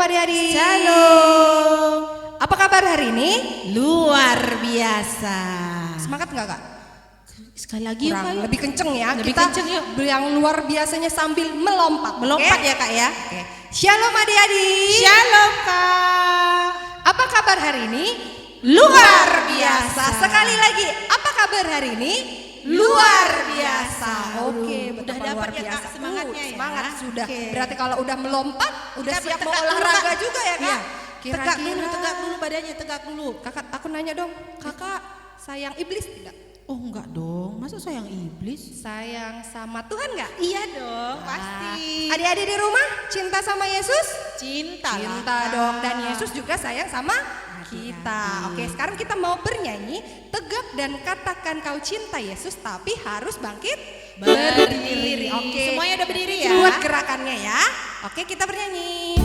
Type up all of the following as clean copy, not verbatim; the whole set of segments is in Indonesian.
adik-adik. Shalom. Apa kabar hari ini? Luar biasa. Semangat nggak kak? Sekali lagi yuk, Kak. Lebih kenceng ya. Lebih Kita kenceng yuk. yang luar biasanya sambil melompat. Melompat oke? ya Kak ya. Oke. Shalom adik-adik. Shalom Kak. Apa kabar hari ini? Luar biasa. Sekali lagi, apa kabar hari ini? Luar biasa. Oke, Udah betapa dapat luar ya, Kak, biasa. semangatnya ya. Semangat sudah. Oke. Berarti kalau udah melompat, udah Kita siap mau bertegak dulu, olahraga Kak. juga ya kak? Iya. Kira-kira- Tegak dulu badannya, tegak dulu. Kakak, aku nanya dong, kakak sayang iblis tidak? Oh enggak dong, masa sayang iblis? Sayang sama Tuhan nggak? Iya dong, pasti. Adik-adik di rumah cinta sama Yesus? Cinta lah, Cinta Kak. dong, dan Yesus juga sayang sama kita. Oke, sekarang kita mau bernyanyi tegak dan katakan kau cinta Yesus, tapi harus bangkit Berdiri. Oke, Semuanya udah berdiri ya? buat gerakannya ya. Oke, kita bernyanyi.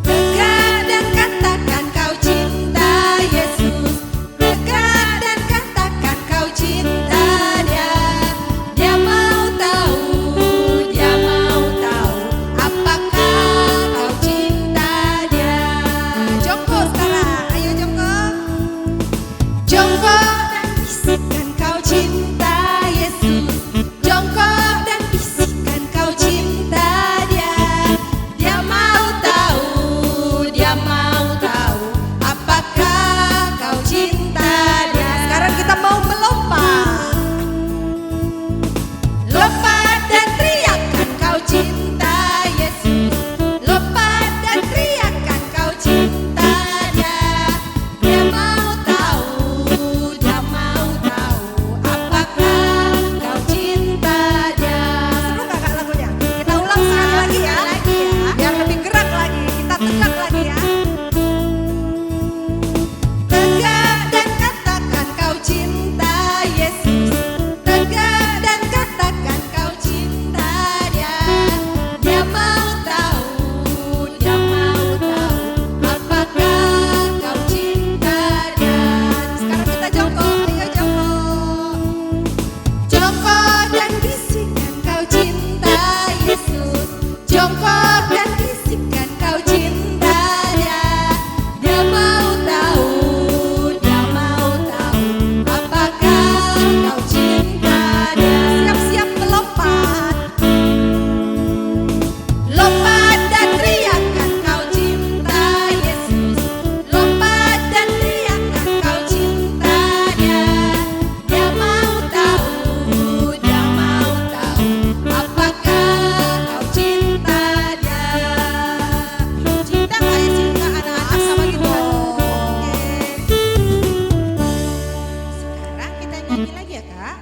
Tegak dan katakan kau cinta Yesus. Tegak dan katakan kau cinta Dia. Dia mau tahu apakah kau cinta Dia. Jongkok sekarang, ayo jongkok. Jongkok dan bisikan kau cinta Yesus. Jongkok dan bisikan kau cinta Dia. Dia mau tahu apakah kau cinta Dia. Sekarang kita mau melompat. Lompat dan teriakan kau cinta Yesus. Lompat dan teriakan kau cinta Dia. Dia mau tahu apakah kau cinta Dia. Seru nggak kak lagunya? Kita ulang sekali lagi ya. Biar lebih gerak lagi. Kita tegak lagi ya. Tegak dan katakan kau cinta Yesus. Tegak dan katakan kau cinta Dia. Dia mau tahu apakah kau cinta Dia. Sekarang kita jongkok, ayo jongkok. Jongkok dan bisikan kau cinta Yesus. Jongkok dan bisikan kau cinta Dia. Dia mau tahu apakah kau cinta Dia. Siap-siap melompat. Lompat dan teriakan kau cinta Yesus. Lompat dan teriakan kau cinta Dia. Dia mau tahu apakah kau cinta Dia. Cinta kayak cinta anak-anak sama kita. Oke. Sekarang kita nyanyi lagi ya Kak.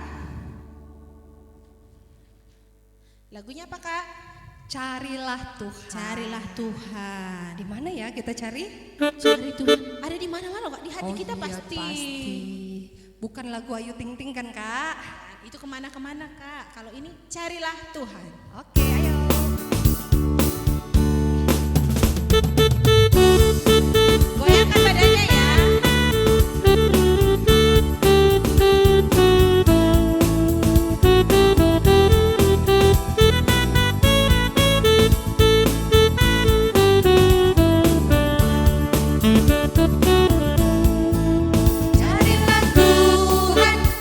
Lagunya apa Kak? Carilah Tuhan. Carilah Tuhan. Di mana ya kita cari? Cari Tuhan. Ada di mana-mana Kak, di hati Oh kita iya, pasti. Bukan lagu Ayu Ting Ting kan kak? Itu kemana-kemana Kak. Kalau ini carilah Tuhan. Oke, ayo. Goyangkan badannya ya.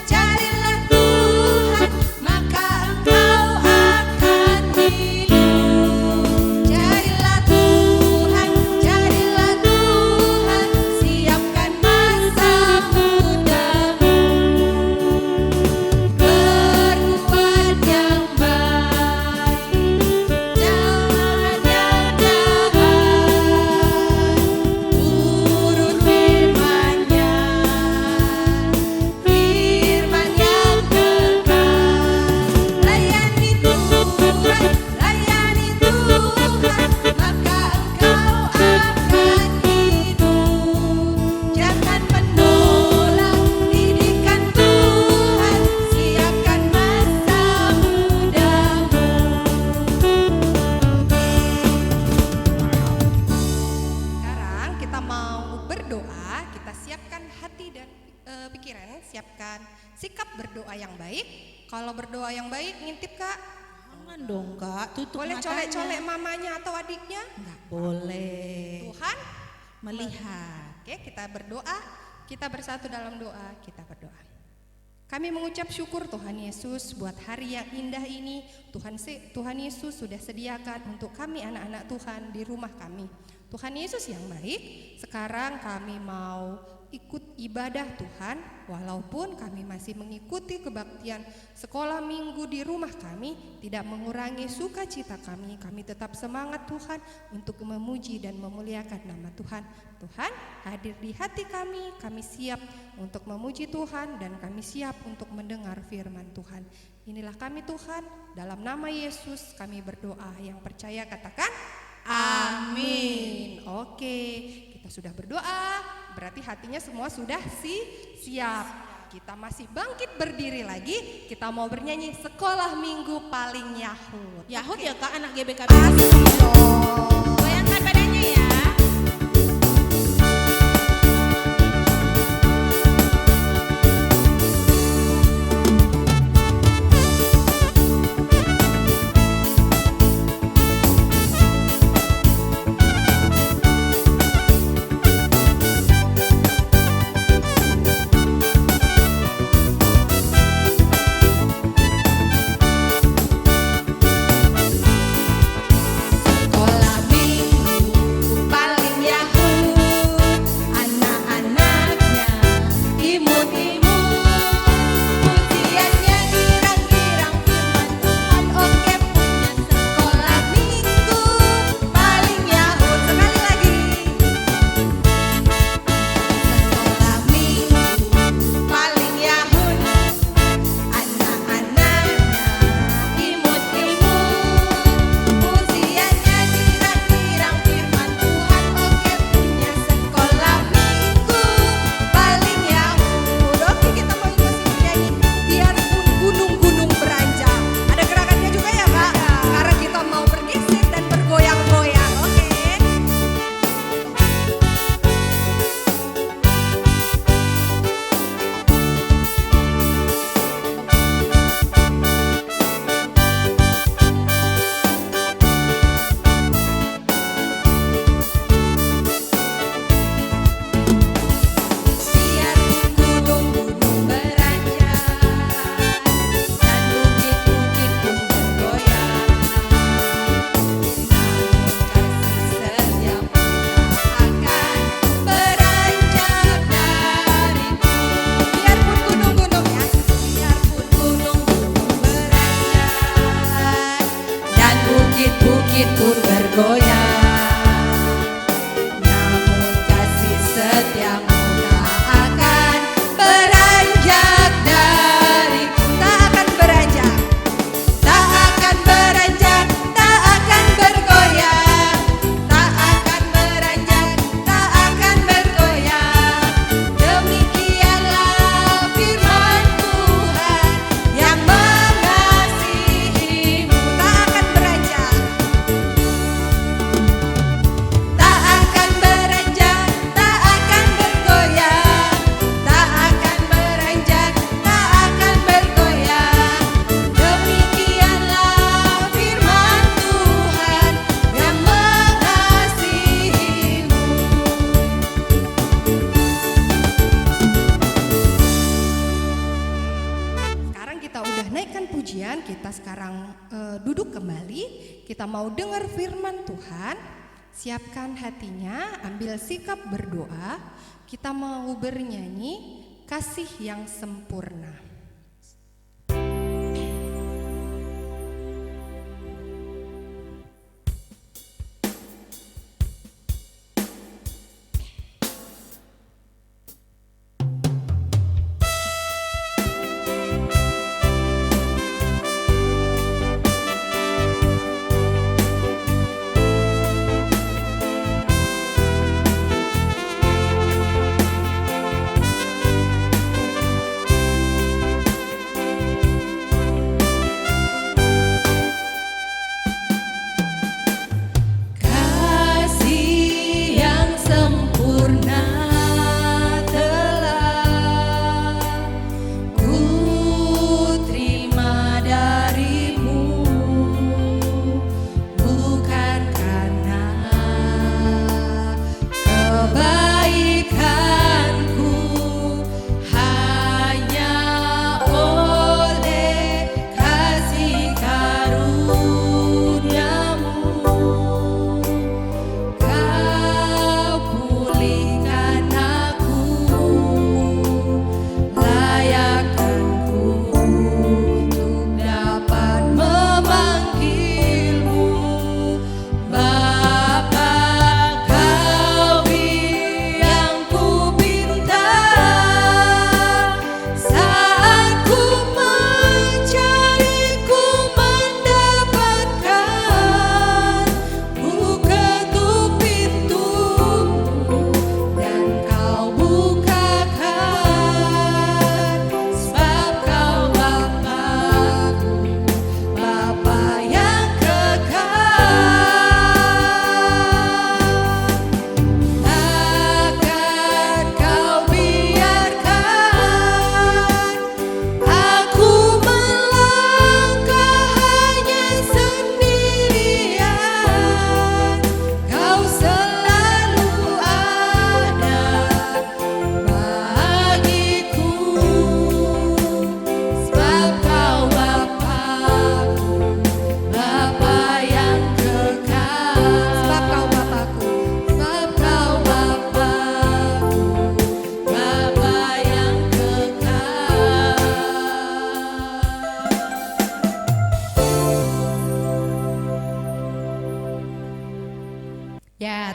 Carilah Tuhan, maka engkau akan mau berdoa, kita siapkan hati dan pikiran, siapkan sikap berdoa yang baik. Kalau berdoa yang baik, ngintip Kak. Jangan dong Kak, tutup Boleh matanya. colek-colek mamanya atau adiknya? Enggak boleh. Tuhan Melihat. Oke, kita berdoa, kita bersatu dalam doa, kita berdoa. Kami mengucap syukur Tuhan Yesus buat hari yang indah ini. Tuhan Yesus sudah sediakan untuk kami anak-anak Tuhan di rumah kami. Tuhan Yesus yang baik, sekarang kami mau ikut ibadah Tuhan, walaupun kami masih mengikuti kebaktian sekolah minggu di rumah kami, tidak mengurangi sukacita kami. Kami tetap semangat Tuhan untuk memuji dan memuliakan nama Tuhan. Tuhan hadir di hati kami siap untuk memuji Tuhan dan kami siap untuk mendengar firman Tuhan. Inilah kami Tuhan, dalam nama Yesus kami berdoa. Yang percaya katakan amin. Oke, kita sudah berdoa, berarti hatinya semua sudah siap. Kita masih bangkit berdiri lagi. Kita mau bernyanyi sekolah minggu paling Yahud. Yahud ya Kak, anak GBKB. Pasti dong. Goyangkan badannya ya. Bukit pun bergoyang, namun kasih setiamu tak akan beranjak dariku. Tak akan beranjak, tak akan beranjak, tak akan bergoyang. Tak akan beranjak, tak akan bergoyang. Demikianlah firman Tuhan yang mengasihimu. Tak akan beranjak, tak akan beranjak, tak akan bergoyang. Tak akan beranjak, tak akan bergoyang. Demikianlah firman Tuhan yang mengasihimu. Sekarang kita udah naikkan pujian, kita sekarang duduk kembali. Kita mau dengar firman Tuhan. Siapkan hatinya, ambil sikap berdoa. Kita mau bernyanyi kasih yang sempurna.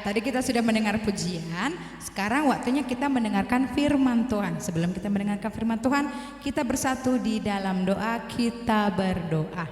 tadi kita sudah mendengar pujian. Sekarang waktunya kita mendengarkan firman Tuhan. Sebelum kita mendengarkan firman Tuhan, kita bersatu di dalam doa. Kita berdoa.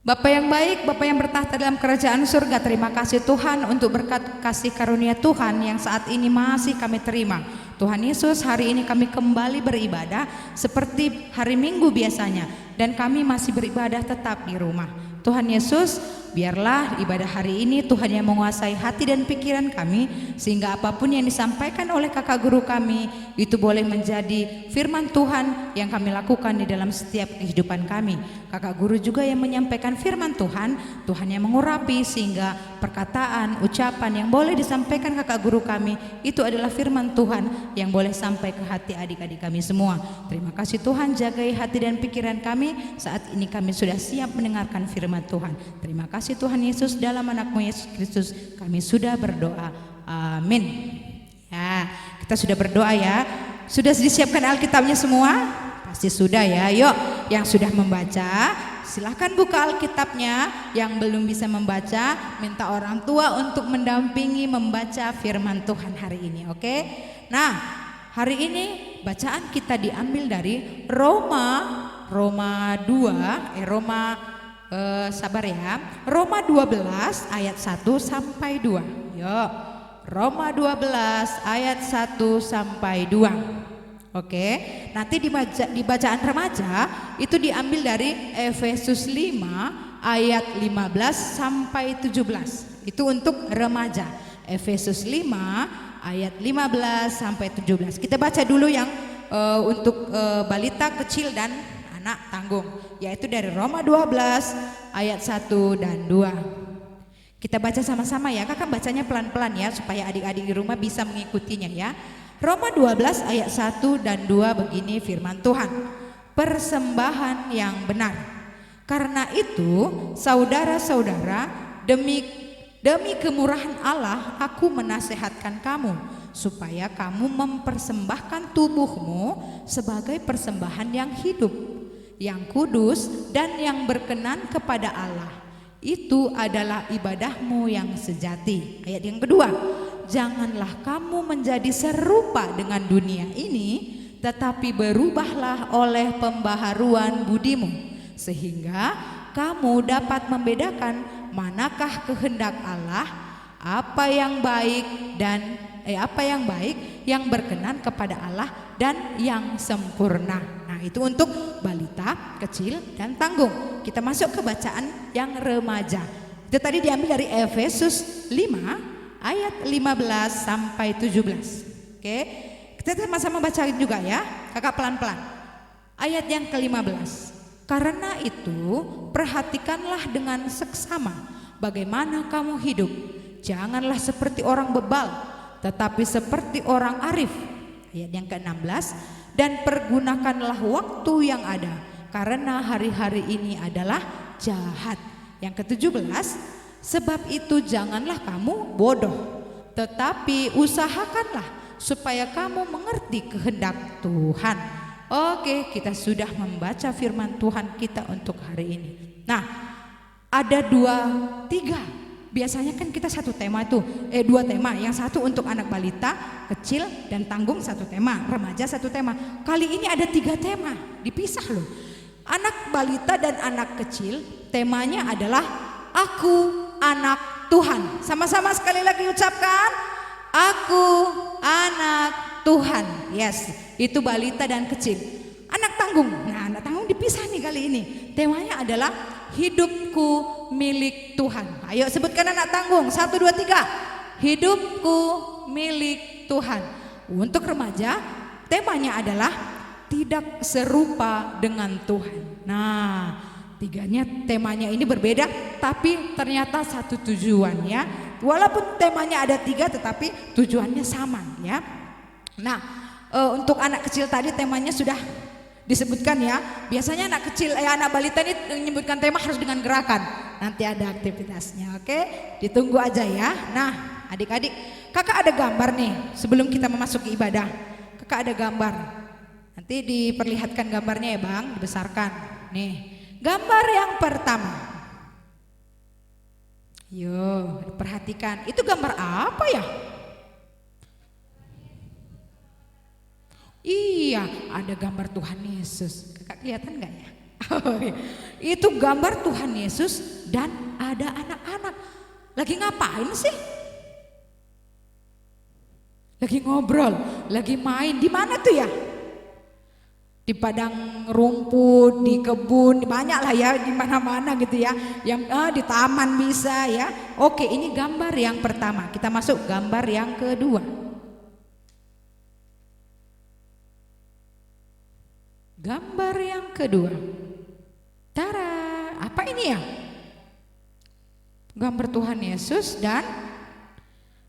Bapa yang baik, Bapa yang bertahta dalam kerajaan surga, terima kasih Tuhan untuk berkat kasih karunia Tuhan yang saat ini masih kami terima. Tuhan Yesus, hari ini kami kembali beribadah seperti hari Minggu biasanya, dan kami masih beribadah tetap di rumah. Tuhan Yesus, biarlah ibadah hari ini Tuhan yang menguasai hati dan pikiran kami, sehingga apapun yang disampaikan oleh kakak guru kami itu boleh menjadi firman Tuhan yang kami lakukan di dalam setiap kehidupan kami. Kakak guru juga yang menyampaikan firman Tuhan, Tuhan yang mengurapi sehingga perkataan, ucapan yang boleh disampaikan kakak guru kami itu adalah firman Tuhan yang boleh sampai ke hati adik-adik kami semua. Terima kasih Tuhan, jagai hati dan pikiran kami. Saat ini kami sudah siap mendengarkan firman Tuhan. Terima kasih Tuhan Yesus, dalam anakmu Yesus Kristus kami sudah berdoa. Amin. Ya, kita sudah berdoa ya. Sudah disiapkan Alkitabnya semua? Pasti sudah ya. Yuk, yang sudah membaca silahkan buka Alkitabnya. Yang belum bisa membaca, minta orang tua untuk mendampingi membaca firman Tuhan hari ini. Oke? Nah, hari ini bacaan kita diambil dari Roma 2, sabar ya. Roma 12 ayat 1 sampai 2. Yuk. Roma 12 ayat 1 sampai 2. Oke. Nanti di bacaan remaja itu diambil dari Efesus 5 ayat 15 sampai 17. Itu untuk remaja. Efesus 5 ayat 15 sampai 17. Kita baca dulu yang untuk balita kecil dan anak tanggung, yaitu dari Roma 12 ayat 1 dan 2. Kita baca sama-sama ya. Kakak bacanya pelan-pelan ya, supaya adik-adik di rumah bisa mengikutinya ya. Roma 12 ayat 1 dan 2 begini firman Tuhan. Persembahan yang benar. Karena itu saudara-saudara, demi kemurahan Allah aku menasehatkan kamu supaya kamu mempersembahkan tubuhmu sebagai persembahan yang hidup, yang kudus dan yang berkenan kepada Allah. Itu adalah ibadahmu yang sejati. Ayat yang kedua, janganlah kamu menjadi serupa dengan dunia ini, tetapi berubahlah oleh pembaharuan budimu, sehingga kamu dapat membedakan manakah kehendak Allah, apa yang baik yang berkenan kepada Allah dan yang sempurna. Nah, itu untuk balita, kecil dan tanggung. Kita masuk ke bacaan yang remaja. Itu tadi diambil dari Efesus 5 ayat 15 sampai 17. Oke. Kita sama-sama baca juga ya. Kakak pelan-pelan. Ayat yang ke-15. Karena itu perhatikanlah dengan seksama bagaimana kamu hidup. Janganlah seperti orang bebal, tetapi seperti orang arif. Ayat yang ke-16. Dan pergunakanlah waktu yang ada, karena hari-hari ini adalah jahat. Yang ke-17. Sebab itu janganlah kamu bodoh, tetapi usahakanlah supaya kamu mengerti kehendak Tuhan. Oke, kita sudah membaca firman Tuhan kita untuk hari ini. Nah, ada 2-3. Biasanya kan kita satu tema itu, 2 tema. Yang satu untuk anak balita, kecil dan tanggung satu tema, remaja satu tema. Kali ini ada 3 tema, dipisah loh. Anak balita dan anak kecil temanya adalah aku anak Tuhan. Sama-sama sekali lagi ucapkan, aku anak Tuhan. Yes, itu balita dan kecil. Anak tanggung, nah anak tanggung dipisah nih kali ini. Temanya adalah hidupku milik Tuhan. Ayo sebutkan anak tanggung, 1, 2, 3. Hidupku milik Tuhan. Untuk remaja temanya adalah tidak serupa dengan Tuhan. Nah, temanya ini berbeda, tapi ternyata satu tujuan ya. Walaupun temanya ada 3 tetapi tujuannya sama ya. Nah, untuk anak kecil tadi temanya sudah disebutkan ya. Biasanya anak kecil, anak balita ini menyebutkan tema harus dengan gerakan. Nanti ada aktivitasnya, oke? Ditunggu aja ya. Nah, adik-adik, kakak ada gambar nih sebelum kita memasuki ibadah. Kakak ada gambar. Nanti diperlihatkan gambarnya ya bang, dibesarkan. Nih, gambar yang pertama. Yo, perhatikan. Itu gambar apa ya? Iya, ada gambar Tuhan Yesus. Kakak kelihatan nggak ya? Oh, iya. Itu gambar Tuhan Yesus dan ada anak-anak. Lagi ngapain sih? Lagi ngobrol, lagi main. Di mana tuh ya? Di padang rumput, di kebun, banyak lah ya, di mana-mana gitu ya. Yang di taman bisa ya. Oke, ini gambar yang pertama. Kita masuk gambar yang kedua. Gambar yang kedua. Tara, apa ini ya? Gambar Tuhan Yesus dan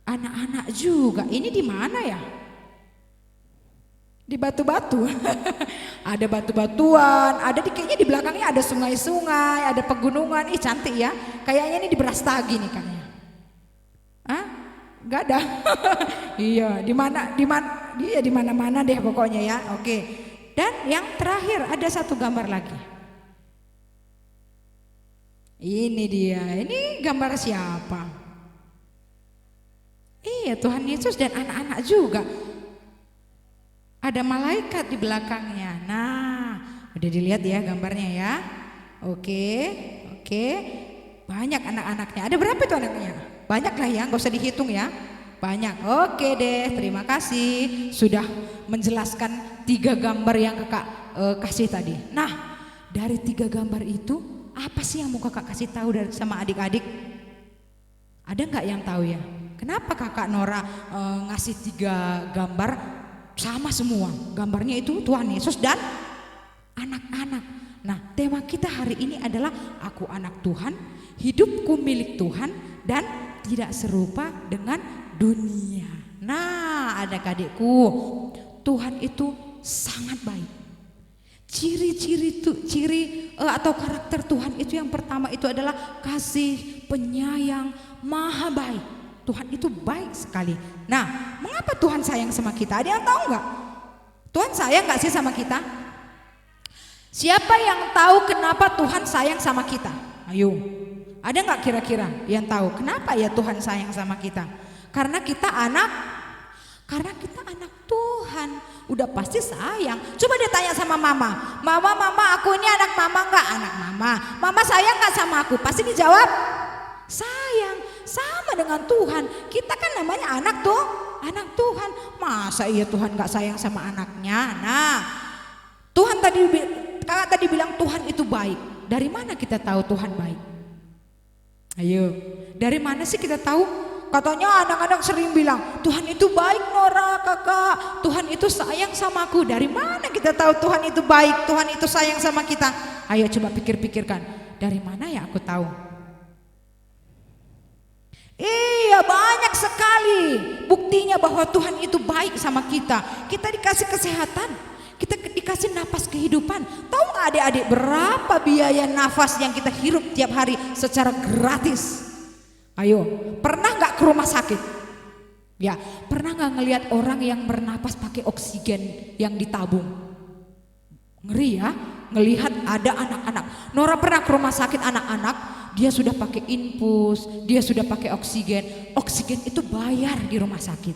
anak-anak juga. Ini di mana ya? Di batu-batu. Ada batu-batuan, ada kayaknya di belakangnya ada sungai-sungai, ada pegunungan. Ih, cantik ya. Kayaknya ini di Brastagi nih kayaknya. Hah? Gak ada. Iya, di mana-mana deh pokoknya ya. Oke. Dan yang terakhir ada satu gambar lagi. Ini dia. Ini gambar siapa? Iya, Tuhan Yesus dan anak-anak juga. Ada malaikat di belakangnya. Nah, udah dilihat ya gambarnya ya. Oke. Banyak anak-anaknya. Ada berapa itu anaknya? Banyak lah ya, nggak usah dihitung ya. Banyak. Oke deh, terima kasih sudah menjelaskan 3 gambar yang kakak kasih tadi. Nah, dari 3 gambar itu apa sih yang mau kakak kasih tahu sama adik-adik? Ada nggak yang tahu ya? Kenapa kakak Nora ngasih 3 gambar? Sama semua, gambarnya itu Tuhan Yesus dan anak-anak. Nah, tema kita hari ini adalah aku anak Tuhan, hidupku milik Tuhan dan tidak serupa dengan dunia. Nah, adik-adikku, Tuhan itu sangat baik. Ciri atau karakter Tuhan itu yang pertama itu adalah kasih, penyayang, maha baik. Tuhan itu baik sekali. Nah, mengapa Tuhan sayang sama kita? Ada yang tahu nggak? Tuhan sayang nggak sih sama kita? Siapa yang tahu kenapa Tuhan sayang sama kita? Ayo, ada nggak kira-kira yang tahu kenapa ya Tuhan sayang sama kita? Karena kita anak Tuhan. Udah pasti sayang. Coba dia tanya sama mama, mama, aku ini anak mama nggak? Anak mama. Mama sayang nggak sama aku? Pasti dijawab sayang. Sama dengan Tuhan, kita kan namanya anak Tuhan. Masa iya Tuhan gak sayang sama anaknya? Nah, kakak tadi bilang Tuhan itu baik. Dari mana kita tahu Tuhan baik? Ayo, dari mana sih kita tahu? Katanya anak-anak sering bilang Tuhan itu baik Nora, kakak. Tuhan itu sayang sama aku. Dari mana kita tahu Tuhan itu baik? Tuhan itu sayang sama kita? Ayo coba pikir-pikirkan. Dari mana ya aku tahu? Iya, banyak sekali buktinya bahwa Tuhan itu baik sama kita. Kita dikasih kesehatan, kita dikasih napas kehidupan. Tahu nggak adik-adik berapa biaya nafas yang kita hirup tiap hari secara gratis? Ayo, pernah nggak ke rumah sakit? Ya, pernah nggak ngelihat orang yang bernapas pakai oksigen yang ditabung? Ngeri ya, ngelihat ada anak-anak. Nora pernah ke rumah sakit anak-anak. Dia sudah pakai infus, dia sudah pakai oksigen. Oksigen itu bayar di rumah sakit.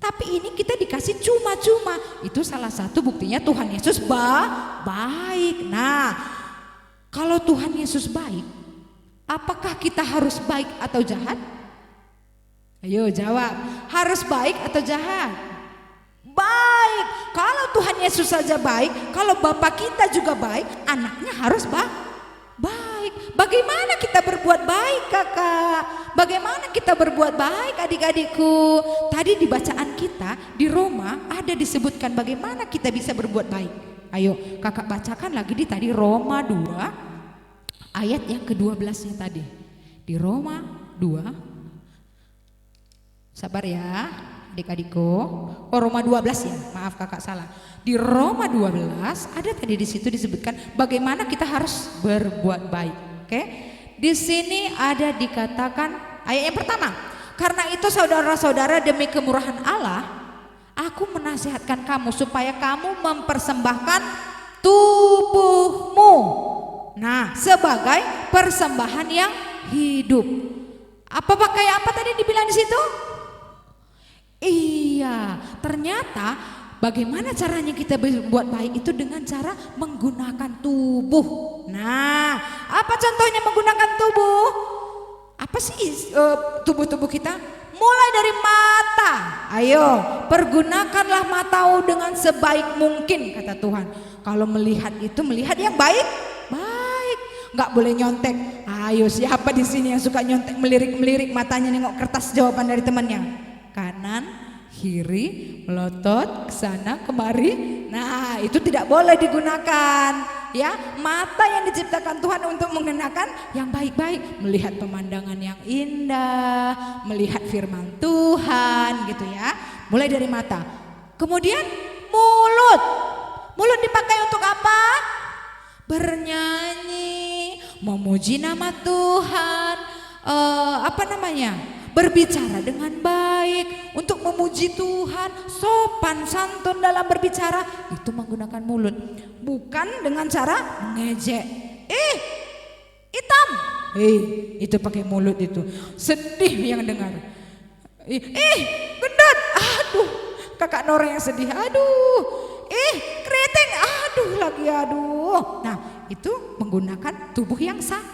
Tapi ini kita dikasih cuma-cuma. Itu salah satu buktinya Tuhan Yesus baik. Nah, kalau Tuhan Yesus baik, apakah kita harus baik atau jahat? Ayo jawab, harus baik atau jahat? Baik. Kalau Tuhan Yesus saja baik, kalau Bapa kita juga baik, anaknya harus baik. Bagaimana kita berbuat baik, kakak? Bagaimana kita berbuat baik, adik-adikku? Tadi di bacaan kita di Roma ada disebutkan bagaimana kita bisa berbuat baik. Ayo kakak bacakan lagi tadi Roma 2 ayat yang ke-12 tadi. Di Roma 2. Sabar ya adik-adikku. Oh, Roma 12 ya, maaf kakak salah. Di Roma 12 ada tadi di situ disebutkan bagaimana kita harus berbuat baik. Oke, di sini ada dikatakan ayat yang pertama. Karena itu saudara-saudara demi kemurahan Allah, aku menasihatkan kamu supaya kamu mempersembahkan tubuhmu. Nah, sebagai persembahan yang hidup. Apa pakai apa tadi dibilang di situ? Iya, ternyata bagaimana caranya kita berbuat baik itu dengan cara menggunakan tubuh. Nah, apa contohnya menggunakan tubuh? Apa sih tubuh-tubuh kita? Mulai dari mata. Ayo, pergunakanlah matamu dengan sebaik mungkin, kata Tuhan. Kalau melihat itu melihat yang baik, baik. Nggak boleh nyontek. Ayo, siapa di sini yang suka nyontek, melirik-melirik matanya nengok kertas jawaban dari temannya? Kanan, kiri, melotot, kesana, kemari. Nah, itu tidak boleh digunakan. Ya, mata yang diciptakan Tuhan untuk mengenakan yang baik-baik, melihat pemandangan yang indah, melihat firman Tuhan, gitu ya. Mulai dari mata. Kemudian mulut. Mulut dipakai untuk apa? Bernyanyi, memuji nama Tuhan, berbicara dengan baik, untuk memuji Tuhan, sopan santun dalam berbicara, itu menggunakan mulut. Bukan dengan cara mengejek. Hitam. Itu pakai mulut itu. Sedih yang dengar. Gendut. Aduh, kakak Nora yang sedih. Aduh. Keriting. Aduh. Nah, itu menggunakan tubuh yang salah.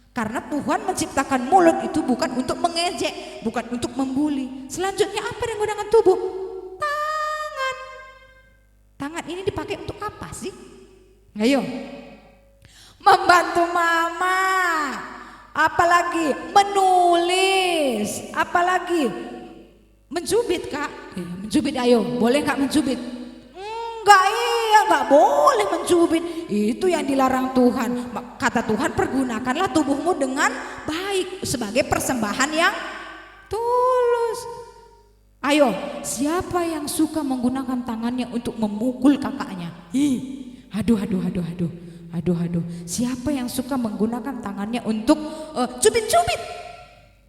Karena Tuhan menciptakan mulut itu bukan untuk mengejek, bukan untuk membuli. Selanjutnya apa yang menggunakan tubuh? Tangan. Tangan ini dipakai untuk apa sih? Ayo. Membantu mama. Apalagi menulis. Apalagi mencubit, Kak. Mencubit, ayo. Boleh nggak mencubit? Enggak boleh mencubit. Itu yang dilarang Tuhan. Kata Tuhan, pergunakanlah tubuhmu dengan baik sebagai persembahan yang tulus. Ayo, siapa yang suka menggunakan tangannya untuk memukul kakaknya? Aduh. Siapa yang suka menggunakan tangannya untuk cubit-cubit?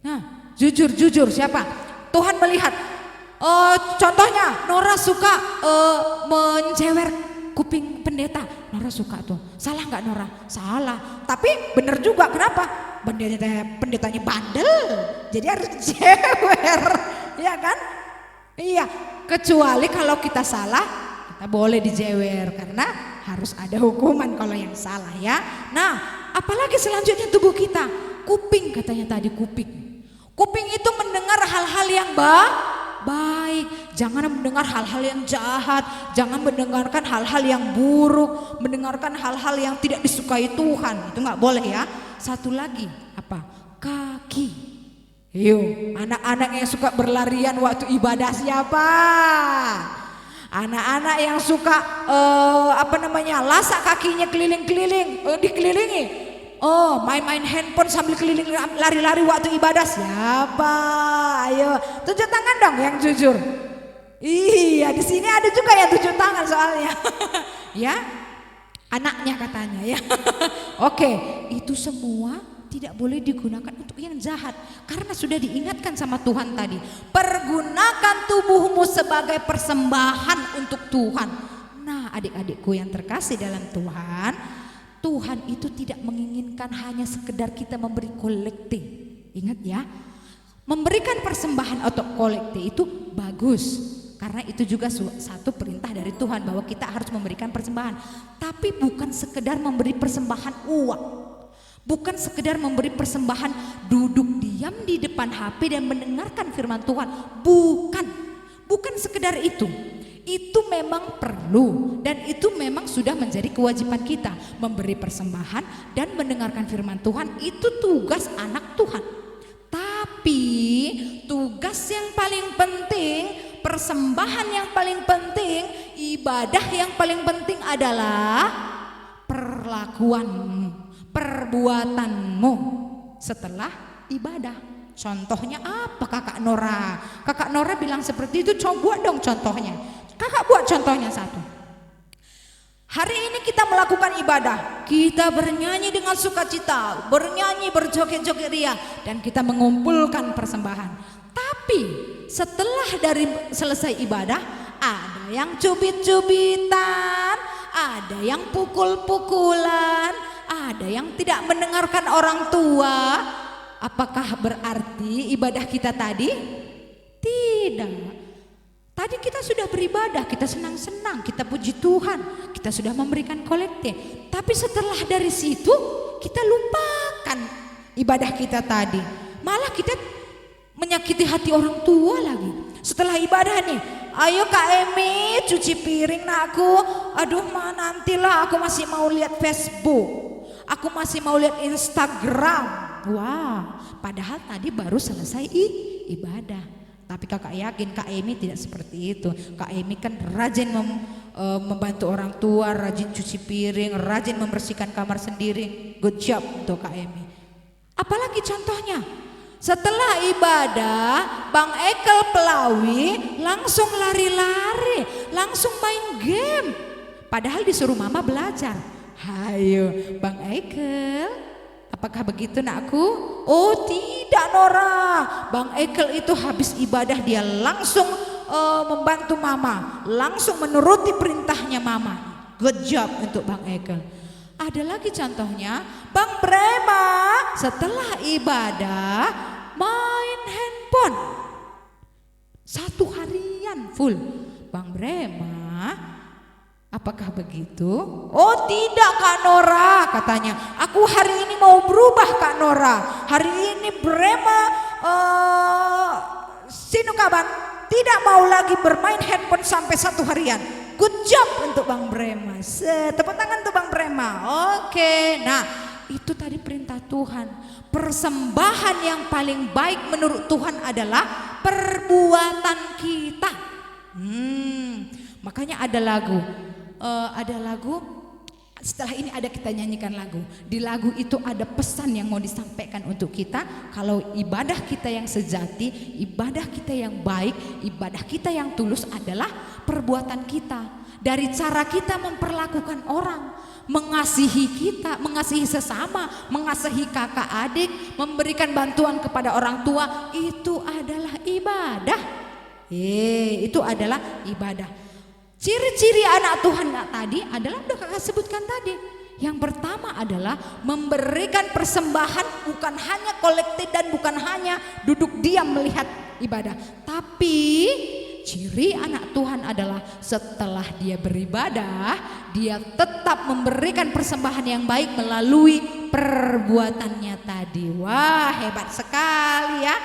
Nah, jujur siapa? Tuhan melihat. Contohnya Nora suka mencewer kuping pendeta. Nora suka tuh. Salah nggak Nora? Salah. Tapi bener juga. Kenapa? Pendetanya bandel, jadi harus dicewer, ya kan? Iya. Kecuali kalau kita salah, kita boleh dijewer karena harus ada hukuman kalau yang salah, ya. Nah, apalagi selanjutnya tubuh kita. Kuping, katanya tadi kuping. Kuping itu mendengar hal-hal yang baik, jangan mendengar hal-hal yang jahat, jangan mendengarkan hal-hal yang buruk, mendengarkan hal-hal yang tidak disukai Tuhan, itu nggak boleh, ya. Satu lagi apa? Kaki. Yuk, anak-anak yang suka berlarian waktu ibadah siapa? Anak-anak yang suka lasak kakinya keliling-keliling, dikelilingi. Main-main handphone sambil keliling lari-lari waktu ibadah siapa? Ayo, tunjuk tangan dong yang jujur. Iya, di sini ada juga yang tunjuk tangan soalnya. Ya, anaknya katanya, ya. Oke, itu semua tidak boleh digunakan untuk yang jahat karena sudah diingatkan sama Tuhan tadi. Pergunakan tubuhmu sebagai persembahan untuk Tuhan. Nah, adik-adikku yang terkasih dalam Tuhan, Tuhan itu tidak menginginkan hanya sekedar kita memberi kolektif. Ingat ya, memberikan persembahan atau kolektif itu bagus. Karena itu juga satu perintah dari Tuhan bahwa kita harus memberikan persembahan. Tapi bukan sekedar memberi persembahan uang. Bukan sekedar memberi persembahan duduk diam di depan HP dan mendengarkan firman Tuhan. Bukan sekedar itu. Itu memang perlu dan itu memang sudah menjadi kewajiban kita. Memberi persembahan dan mendengarkan firman Tuhan itu tugas anak Tuhan. Tapi tugas yang paling penting, persembahan yang paling penting, ibadah yang paling penting adalah perlakuanmu, perbuatanmu setelah ibadah. Contohnya apa Kakak Nora? Kakak Nora bilang seperti itu, coba dong contohnya. Kakak buat contohnya satu. Hari ini kita melakukan ibadah, kita bernyanyi dengan sukacita, bernyanyi berjoget-joget ria, dan kita mengumpulkan persembahan. Tapi setelah dari selesai ibadah, ada yang cubit-cubitan, ada yang pukul-pukulan, ada yang tidak mendengarkan orang tua. Apakah berarti ibadah kita tadi? Tidak. Tadi kita sudah beribadah, kita senang-senang, kita puji Tuhan, kita sudah memberikan kolekte. Tapi setelah dari situ kita lupakan ibadah kita tadi. Malah kita menyakiti hati orang tua lagi. Setelah ibadah nih, ayo Kak Emi cuci piring nakku. Aduh mah nantilah, aku masih mau lihat Facebook. Aku masih mau lihat Instagram. Wah, padahal tadi baru selesai ibadah. Tapi kakak yakin Kak Emi tidak seperti itu. Kak Emi kan rajin membantu orang tua, rajin cuci piring, rajin membersihkan kamar sendiri. Good job untuk Kak Emi. Apalagi contohnya, setelah ibadah Bang Ekel Pelawi langsung lari-lari, langsung main game. Padahal disuruh mama belajar. Hayo Bang Ekel, apakah begitu nakku? Oh tidak Nora, Bang Ekel itu habis ibadah dia langsung membantu mama, langsung menuruti perintahnya mama. Good job untuk Bang Ekel. Ada lagi contohnya, Bang Brema setelah ibadah main handphone 1 harian full. Bang Brema, apakah begitu? Oh tidak Kak Nora, katanya. Aku hari ini mau berubah Kak Nora. Hari ini Brema Sinukaban tidak mau lagi bermain handphone sampai 1 harian. Good job untuk Bang Brema. Tepuk tangan untuk Bang Brema. Oke, nah itu tadi perintah Tuhan. Persembahan yang paling baik menurut Tuhan adalah perbuatan kita. Makanya ada lagu. Setelah ini ada kita nyanyikan lagu. Di lagu itu ada pesan yang mau disampaikan untuk kita. Kalau ibadah kita yang sejati, ibadah kita yang baik, ibadah kita yang tulus adalah perbuatan kita. Dari cara kita memperlakukan orang, mengasihi kita, mengasihi sesama, mengasihi kakak adik, memberikan bantuan kepada orang tua, itu adalah ibadah. Itu adalah ibadah. Ciri-ciri anak Tuhan tadi adalah udah kakak sebutkan tadi. Yang pertama adalah memberikan persembahan, bukan hanya kolektif dan bukan hanya duduk diam melihat ibadah. Tapi ciri anak Tuhan adalah setelah dia beribadah, dia tetap memberikan persembahan yang baik melalui perbuatannya tadi. Wah, hebat sekali ya.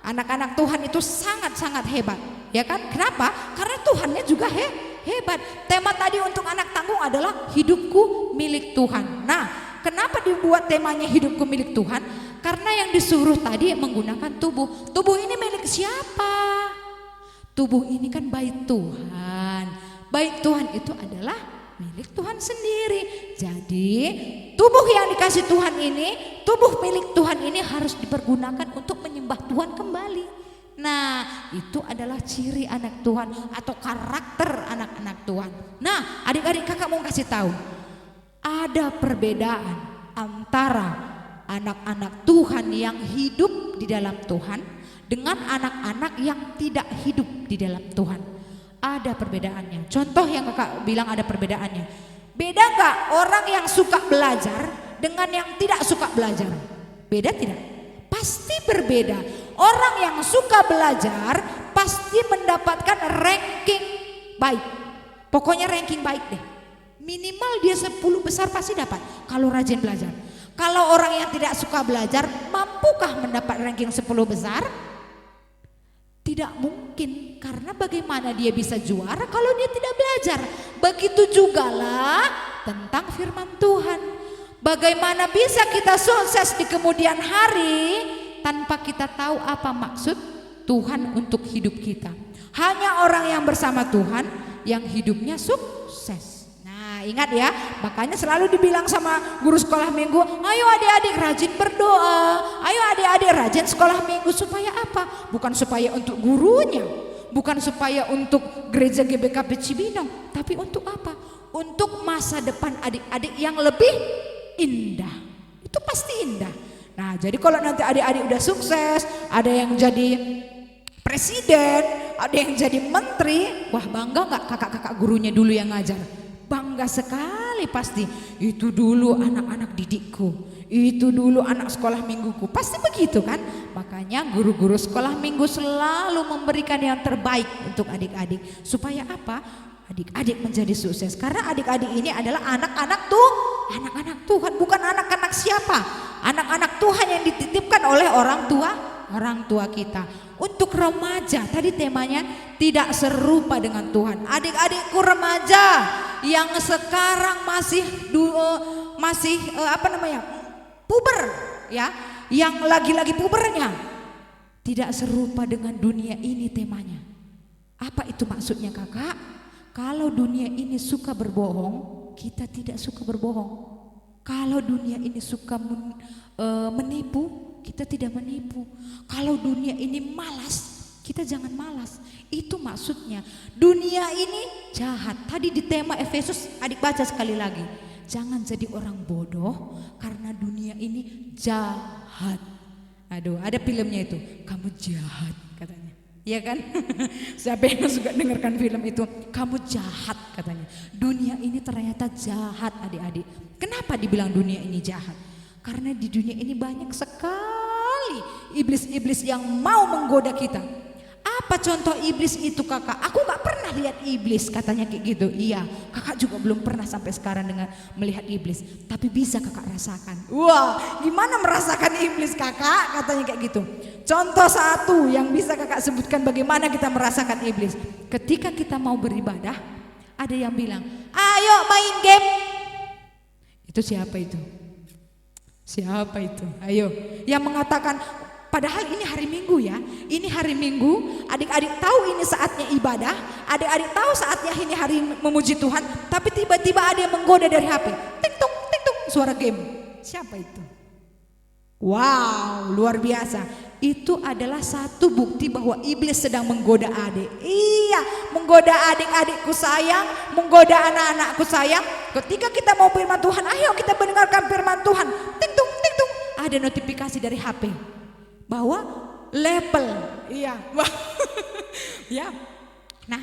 Anak-anak Tuhan itu sangat-sangat hebat. Ya kan? Kenapa? Karena Tuhannya juga hebat. Tema tadi untuk anak tanggung adalah hidupku milik Tuhan. Nah, kenapa dibuat temanya hidupku milik Tuhan? Karena yang disuruh tadi menggunakan tubuh. Tubuh ini milik siapa? Tubuh ini kan bait Tuhan. Bait Tuhan itu adalah milik Tuhan sendiri. Jadi tubuh yang dikasih Tuhan ini, tubuh milik Tuhan ini harus dipergunakan untuk menyembah Tuhan kembali. Nah, itu adalah ciri anak Tuhan atau karakter anak-anak Tuhan. Nah, adik-adik kakak mau kasih tahu, ada perbedaan antara anak-anak Tuhan yang hidup di dalam Tuhan dengan anak-anak yang tidak hidup di dalam Tuhan. Ada perbedaannya. Contoh yang kakak bilang ada perbedaannya. Beda gak orang yang suka belajar dengan yang tidak suka belajar? Beda tidak? Pasti berbeda. Orang yang suka belajar pasti mendapatkan ranking baik. Pokoknya ranking baik deh. Minimal dia 10 besar pasti dapat kalau rajin belajar. Kalau orang yang tidak suka belajar, mampukah mendapat ranking 10 besar? Tidak mungkin, karena bagaimana dia bisa juara kalau dia tidak belajar. Begitu jugalah tentang firman Tuhan. Bagaimana bisa kita sukses di kemudian hari tanpa kita tahu apa maksud Tuhan untuk hidup kita. Hanya orang yang bersama Tuhan yang hidupnya sukses. Nah, ingat ya, makanya selalu dibilang sama guru sekolah minggu, ayo adik-adik rajin berdoa, ayo adik-adik rajin sekolah minggu. Supaya apa? Bukan supaya untuk gurunya, bukan supaya untuk gereja GBKP Cibinong, tapi untuk apa? Untuk masa depan adik-adik yang lebih indah. Itu pasti indah. Nah, jadi kalau nanti adik-adik udah sukses, ada yang jadi presiden, ada yang jadi menteri, wah bangga gak kakak-kakak gurunya dulu yang ngajar? Bangga sekali pasti. Itu dulu anak-anak didikku, Itu dulu anak sekolah mingguku. Pasti begitu kan? Makanya guru-guru sekolah minggu selalu memberikan yang terbaik untuk adik-adik. Supaya apa? Adik-adik menjadi sukses. Karena adik-adik ini adalah anak-anak Tuhan, bukan anak-anak siapa. Anak-anak Tuhan yang dititipkan oleh orang tua kita. Untuk remaja, tadi temanya tidak serupa dengan Tuhan. Adik-adikku remaja yang sekarang masih puber, ya, yang lagi-lagi pubernya, tidak serupa dengan dunia ini temanya. Apa itu maksudnya, Kakak? Kalau dunia ini suka berbohong, kita tidak suka berbohong. Kalau dunia ini suka menipu, kita tidak menipu. Kalau dunia ini malas, kita jangan malas. Itu maksudnya. Dunia ini jahat. Tadi di tema Efesus, adik baca sekali lagi. Jangan jadi orang bodoh karena dunia ini jahat. Aduh, ada filmnya itu. Kamu jahat katanya. Iya kan? Siapa yang suka dengarkan film itu? Kamu jahat katanya. Dunia ini ternyata jahat, adik-adik. Kenapa dibilang dunia ini jahat? Karena di dunia ini banyak sekali iblis-iblis yang mau menggoda kita. Apa contoh iblis itu, Kakak? Aku gak pernah lihat iblis, katanya kayak gitu. Iya, Kakak juga belum pernah sampai sekarang dengan melihat iblis. Tapi bisa Kakak rasakan. Wah, gimana merasakan iblis, Kakak? Katanya kayak gitu. Contoh satu yang bisa Kakak sebutkan bagaimana kita merasakan iblis. Ketika kita mau beribadah, ada yang bilang, ayo main game. Itu siapa itu? Siapa itu? Ayo, yang mengatakan, padahal ini hari Minggu ya. Ini hari Minggu, adik-adik tahu ini saatnya ibadah, adik-adik tahu saatnya ini hari memuji Tuhan, tapi tiba-tiba ada yang menggoda dari HP. Ting tung, suara game. Siapa itu? Wow, luar biasa. Itu adalah satu bukti bahwa iblis sedang menggoda adik. Iya, menggoda adik-adikku sayang, menggoda anak-anakku sayang. Ketika kita mau firman Tuhan, ayo kita mendengarkan firman Tuhan. Ting tung, ada notifikasi dari HP bahwa level, iya, ya. Nah,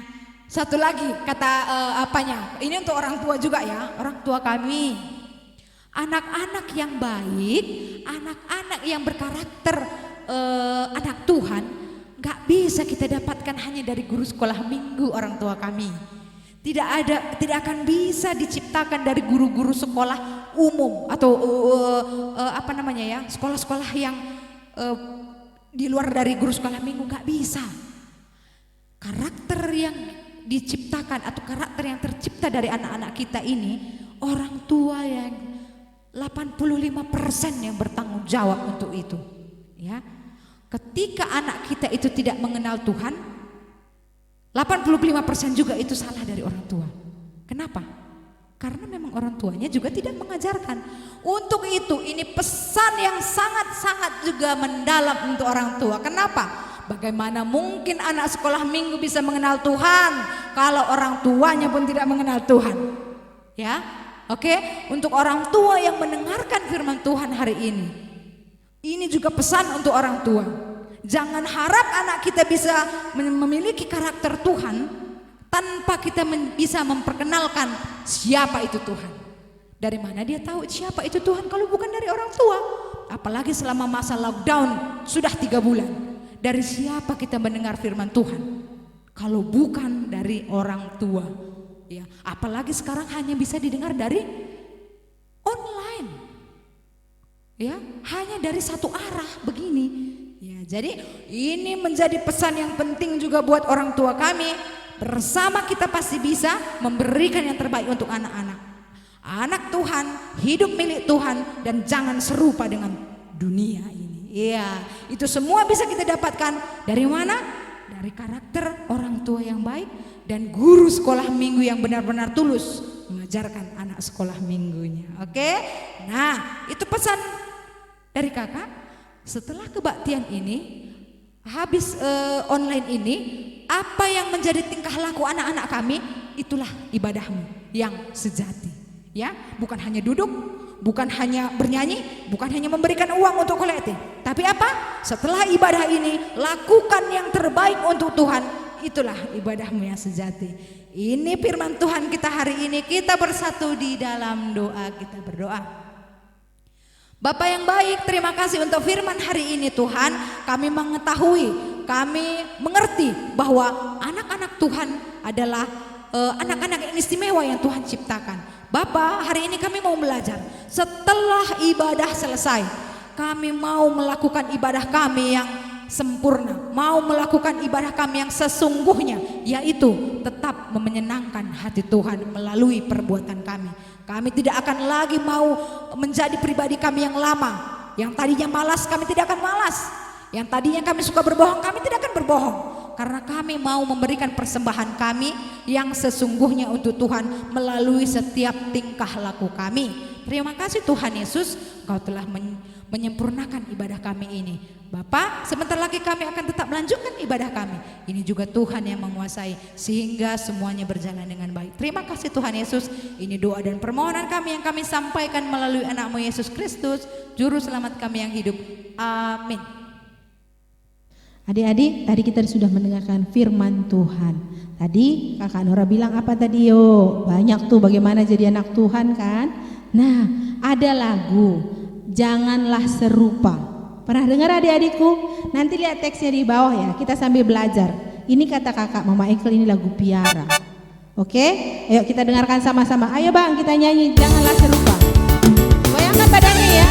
satu lagi kata apanya? Ini untuk orang tua juga ya, orang tua kami. Anak-anak yang baik, anak-anak yang berkarakter anak Tuhan, gak bisa kita dapatkan hanya dari guru sekolah minggu orang tua kami. Tidak akan bisa diciptakan dari guru-guru sekolah umum atau sekolah-sekolah yang di luar dari guru sekolah minggu, gak bisa. Karakter yang diciptakan atau karakter yang tercipta dari anak-anak kita ini, orang tua yang 85% yang bertanggung jawab untuk itu. Ya, ketika anak kita itu tidak mengenal Tuhan, 85% juga itu salah dari orang tua. Kenapa? Karena memang orang tuanya juga tidak mengajarkan. Untuk itu ini pesan yang sangat-sangat juga mendalam untuk orang tua. Kenapa? Bagaimana mungkin anak sekolah minggu bisa mengenal Tuhan kalau orang tuanya pun tidak mengenal Tuhan? Ya, oke. Untuk orang tua yang mendengarkan firman Tuhan hari ini juga pesan untuk orang tua. Jangan harap anak kita bisa memiliki karakter Tuhan tanpa kita bisa memperkenalkan siapa itu Tuhan. Dari mana dia tahu siapa itu Tuhan kalau bukan dari orang tua? Apalagi selama masa lockdown sudah 3 bulan. Dari siapa kita mendengar firman Tuhan kalau bukan dari orang tua? Ya, apalagi sekarang hanya bisa didengar dari online. Ya, hanya dari satu arah begini. Ya, jadi ini menjadi pesan yang penting juga buat orang tua kami. Bersama kita pasti bisa memberikan yang terbaik untuk anak-anak. Anak Tuhan, hidup milik Tuhan, dan jangan serupa dengan dunia ini. Iya, itu semua bisa kita dapatkan dari mana? Dari karakter orang tua yang baik dan guru sekolah minggu yang benar-benar tulus mengajarkan anak sekolah minggunya. Oke? Nah, itu pesan dari kakak. Setelah kebaktian ini, habis online ini, apa yang menjadi tingkah laku anak-anak kami, itulah ibadahmu yang sejati. Ya, bukan hanya duduk, bukan hanya bernyanyi, bukan hanya memberikan uang untuk kolektif, tapi apa? Setelah ibadah ini, lakukan yang terbaik untuk Tuhan. Itulah ibadahmu yang sejati. Ini firman Tuhan kita hari ini. Kita bersatu di dalam doa, kita berdoa. Bapa yang baik, terima kasih untuk firman hari ini Tuhan. Kami mengetahui, kami mengerti bahwa anak-anak Tuhan adalah anak-anak yang istimewa yang Tuhan ciptakan. Bapa, hari ini kami mau belajar. Setelah ibadah selesai, kami mau melakukan ibadah kami yang sempurna, mau melakukan ibadah kami yang sesungguhnya, yaitu tetap menyenangkan hati Tuhan melalui perbuatan kami. Kami tidak akan lagi mau menjadi pribadi kami yang lama. Yang tadinya malas, kami tidak akan malas. Yang tadinya kami suka berbohong, kami tidak akan berbohong. Karena kami mau memberikan persembahan kami yang sesungguhnya untuk Tuhan melalui setiap tingkah laku kami. Terima kasih Tuhan Yesus, Engkau telah menyempurnakan ibadah kami ini. Bapak, sebentar lagi kami akan tetap melanjutkan ibadah kami. Ini juga Tuhan yang menguasai sehingga semuanya berjalan dengan baik. Terima kasih Tuhan Yesus. Ini doa dan permohonan kami yang kami sampaikan melalui anak-Mu Yesus Kristus, Juru Selamat kami yang hidup. Amin. Adik-adik, tadi kita sudah mendengarkan firman Tuhan. Tadi kakak Nora bilang apa tadi yo? Banyak tuh bagaimana jadi anak Tuhan kan? Nah, ada lagu Janganlah Serupa. Pernah dengar adik-adikku? Nanti lihat teksnya di bawah ya, kita sambil belajar. Ini kata kakak Mama Ekel, ini lagu Piara. Oke? Ayo kita dengarkan sama-sama. Ayo bang, kita nyanyi Janganlah Serupa. Goyangkan badannya ya.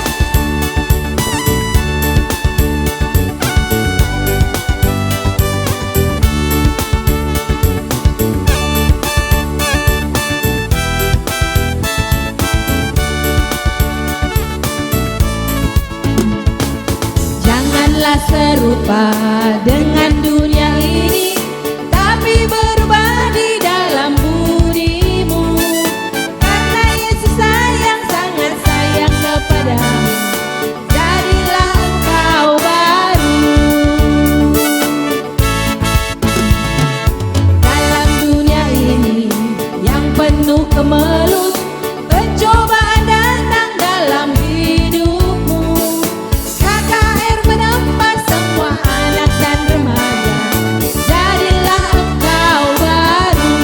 Janganlah serupa dengan dunia ini, tapi berubah di dalam budimu. Karena Yesus sayang, sangat sayang kepadamu, jadilah engkau baru. Dalam dunia ini yang penuh kemelut, pencobaan datang dalam hidupmu. KKR menempa semua anak dan remaja, jadilah engkau baru.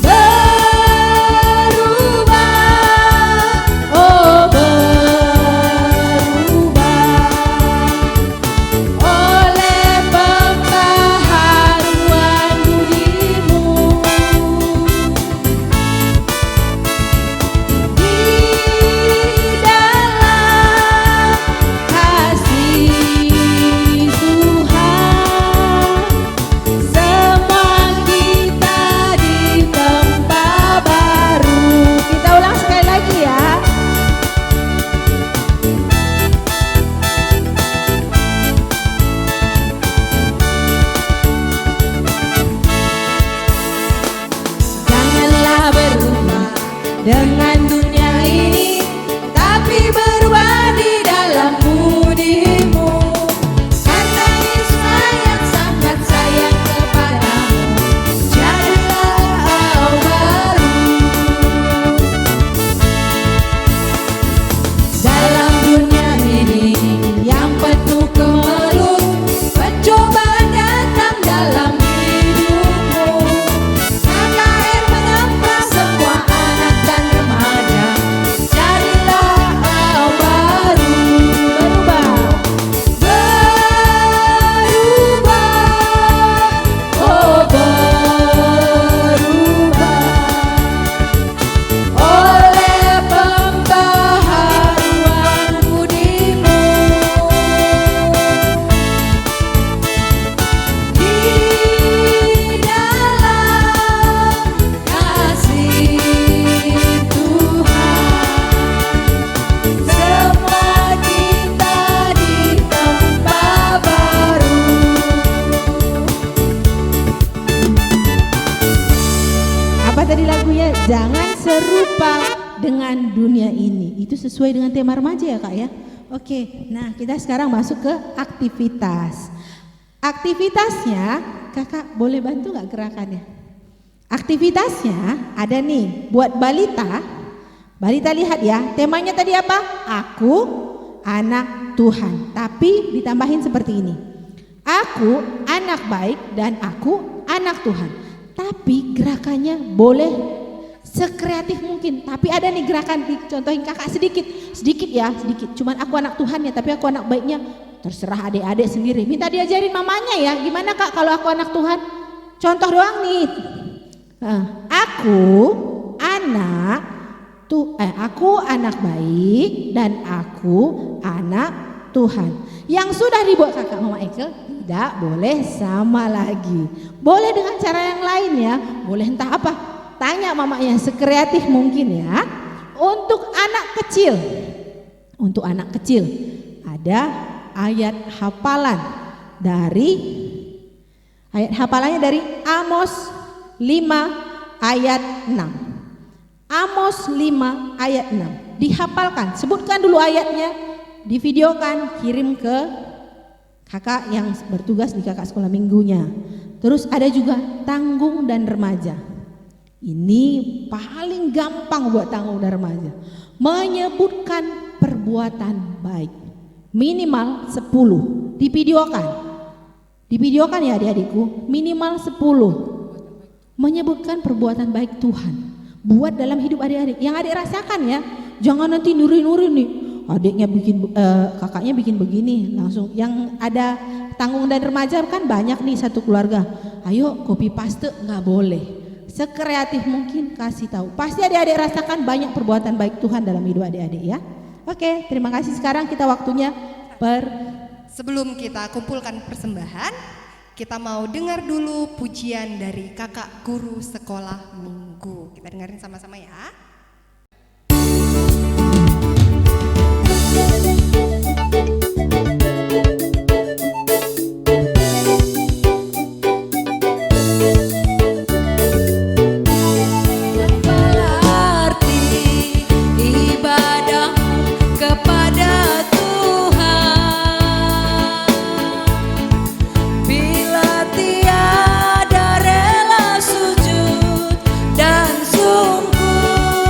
Berubah, oh berubah, oleh pembaharuan budimu. Di dalam kasih Tuhan, semua kita ditempa baru. Kita ulang sekali lagi ya. Janganlah berubah dengan dunia ini, tapi berubah di dalam budimu. Karena Yesus sayang, sangat sayang kepadamu, jadilah engkau baru. Dalam dunia ini yang penuh kemelut, pencobaan datang dalam hidupmu. KKR menempa semua anak dan remaja, jadilah engkau baru. Berubah, oh berubah, oleh pembaharuan budimu. Di dalam kasih Tuhan, semua kita ditempa baru. Apa tadi lagunya? Jangan serupa dengan dunia ini. Itu sesuai dengan tema remaja ya kak ya. Oke, nah kita sekarang masuk ke aktivitas. Aktivitasnya kakak boleh bantu nggak gerakannya? Aktivitasnya ada nih buat balita. Balita lihat ya, temanya tadi apa? Aku anak Tuhan. Tapi ditambahin seperti ini. Aku anak baik dan aku anak Tuhan. Tapi gerakannya boleh sekreatif mungkin. Tapi ada nih gerakan, contohin kakak sedikit ya, sedikit. Cuman aku anak Tuhan ya, tapi aku anak baiknya. Terserah adik-adik sendiri. Minta diajarin mamanya ya. Gimana kak kalau aku anak Tuhan? Contoh doang nih. Aku anak baik dan aku anak Tuhan. Yang sudah dibuat kakak Mama Ekel tidak boleh sama lagi. Boleh dengan cara yang lain ya. Boleh entah apa. Tanya mamanya sekreatif mungkin ya. Untuk anak kecil ada ayat hafalannya dari Amos 5 ayat 6. Amos 5 ayat 6 dihafalkan, sebutkan dulu ayatnya, divideokan, kirim ke kakak yang bertugas di kakak sekolah minggunya. Terus ada juga tanggung dan remaja. Ini paling gampang buat tanggung dan remaja. Menyebutkan perbuatan baik minimal 10, divideokan ya adik-adikku, minimal 10 menyebutkan perbuatan baik Tuhan buat dalam hidup adik-adik yang adik rasakan ya. Jangan nanti nuri-nuri nih adiknya kakaknya bikin begini langsung. Yang ada tanggung dan remaja kan banyak nih satu keluarga, ayo copy paste, nggak boleh. Sekreatif mungkin kasih tahu, pasti adik-adik rasakan banyak perbuatan baik Tuhan dalam hidup adik-adik ya. Oke, terima kasih. Sekarang kita waktunya sebelum kita kumpulkan persembahan, kita mau dengar dulu pujian dari kakak guru sekolah minggu. Kita dengerin sama-sama ya. Tiada rela sujud dan sungguh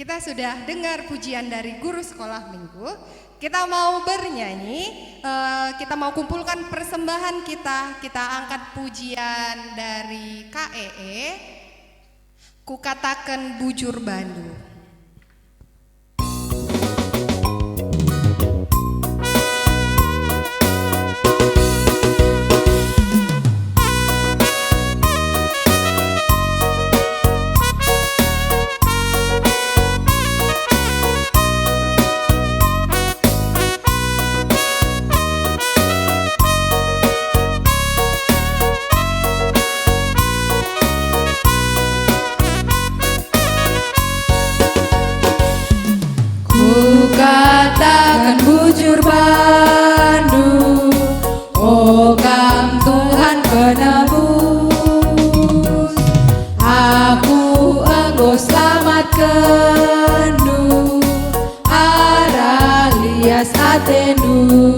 Kita sudah dengar pujian dari guru sekolah minggu. Kita mau bernyanyi, kita mau kumpulkan persembahan kita. Kita angkat pujian dari KEE, Kukatakan Bujur Bandu. Kukatakan bujur Bandung, oh Kam Tuhan penebus, aku engkau selamatkan nu, aralias atendu,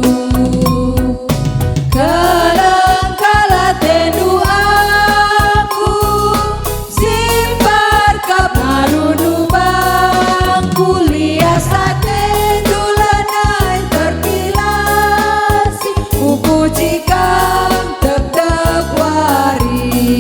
kelengkala tendu aku, simpar kap narunu bangku lias atendu lanai tertilasi, upujikan tetap wari.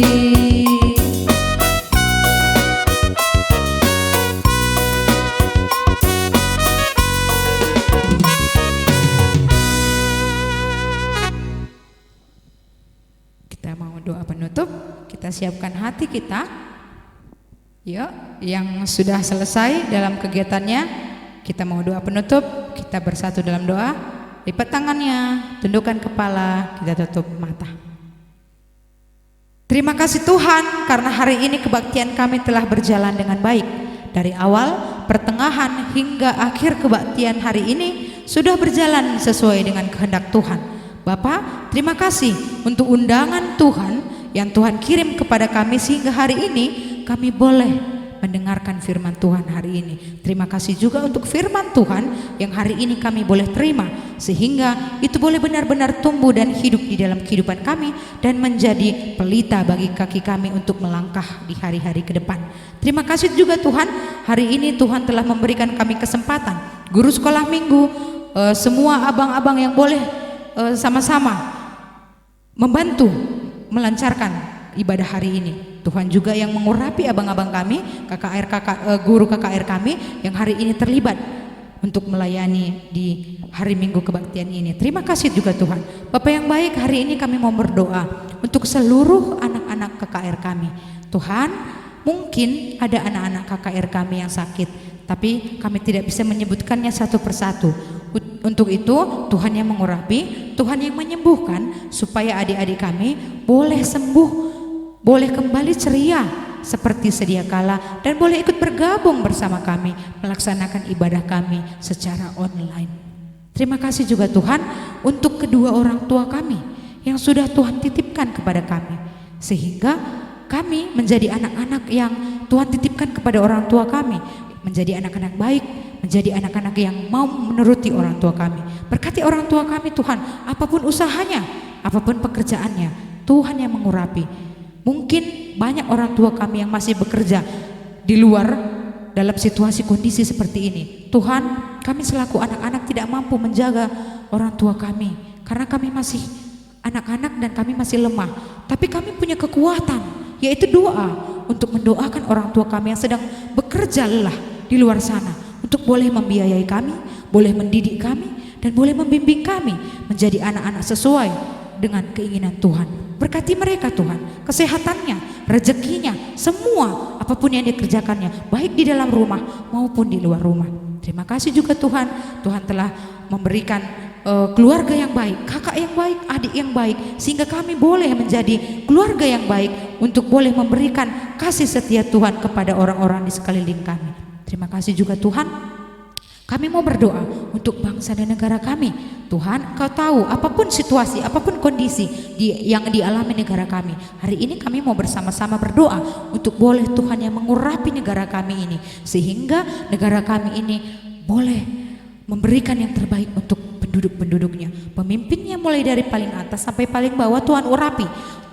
Kita mau doa penutup, kita siapkan hati kita. Yuk, yang sudah selesai dalam kegiatannya, kita mau doa penutup, kita bersatu dalam doa. Lipat tangannya, tundukkan kepala, kita tutup mata. Terima kasih Tuhan karena hari ini kebaktian kami telah berjalan dengan baik. Dari awal, pertengahan hingga akhir kebaktian hari ini sudah berjalan sesuai dengan kehendak Tuhan. Bapak, terima kasih untuk undangan Tuhan yang Tuhan kirim kepada kami sehingga hari ini kami boleh mendengarkan firman Tuhan hari ini. Terima kasih juga untuk firman Tuhan yang hari ini kami boleh terima sehingga itu boleh benar-benar tumbuh dan hidup di dalam kehidupan kami dan menjadi pelita bagi kaki kami untuk melangkah di hari-hari ke depan. Terima kasih juga Tuhan, hari ini Tuhan telah memberikan kami kesempatan guru sekolah minggu, semua abang-abang yang boleh sama-sama membantu melancarkan ibadah hari ini. Tuhan juga yang mengurapi abang-abang kami, guru KKR kami yang hari ini terlibat untuk melayani di hari Minggu kebaktian ini. Terima kasih juga Tuhan. Bapak yang baik, hari ini kami mau berdoa untuk seluruh anak-anak KKR kami. Tuhan, mungkin ada anak-anak KKR kami yang sakit, tapi kami tidak bisa menyebutkannya satu persatu. Untuk itu Tuhan yang mengurapi, Tuhan yang menyembuhkan supaya adik-adik kami boleh sembuh, boleh kembali ceria seperti sedia kala dan boleh ikut bergabung bersama kami melaksanakan ibadah kami secara online. Terima kasih juga Tuhan untuk kedua orang tua kami yang sudah Tuhan titipkan kepada kami sehingga kami menjadi anak-anak yang Tuhan titipkan kepada orang tua kami, menjadi anak-anak baik, menjadi anak-anak yang mau menuruti orang tua kami. Berkati orang tua kami Tuhan, apapun usahanya, apapun pekerjaannya, Tuhan yang mengurapi. Mungkin banyak orang tua kami yang masih bekerja di luar dalam situasi kondisi seperti ini. Tuhan, kami selaku anak-anak tidak mampu menjaga orang tua kami karena kami masih anak-anak dan kami masih lemah. Tapi kami punya kekuatan, yaitu doa untuk mendoakan orang tua kami yang sedang bekerja lelah di luar sana untuk boleh membiayai kami, boleh mendidik kami dan boleh membimbing kami menjadi anak-anak sesuai dengan keinginan Tuhan. Berkati mereka Tuhan, kesehatannya, rezekinya, semua apapun yang dikerjakannya, baik di dalam rumah maupun di luar rumah. Terima kasih juga Tuhan, Tuhan telah memberikan keluarga yang baik, kakak yang baik, adik yang baik, sehingga kami boleh menjadi keluarga yang baik untuk boleh memberikan kasih setia Tuhan kepada orang-orang di sekeliling kami. Terima kasih juga Tuhan, kami mau berdoa untuk bangsa dan negara kami. Tuhan, Kau tahu apapun situasi, apapun kondisi yang dialami negara kami. Hari ini kami mau bersama-sama berdoa untuk boleh Tuhan yang mengurapi negara kami ini, sehingga negara kami ini boleh memberikan yang terbaik untuk penduduk-penduduknya. Pemimpinnya mulai dari paling atas sampai paling bawah Tuhan urapi.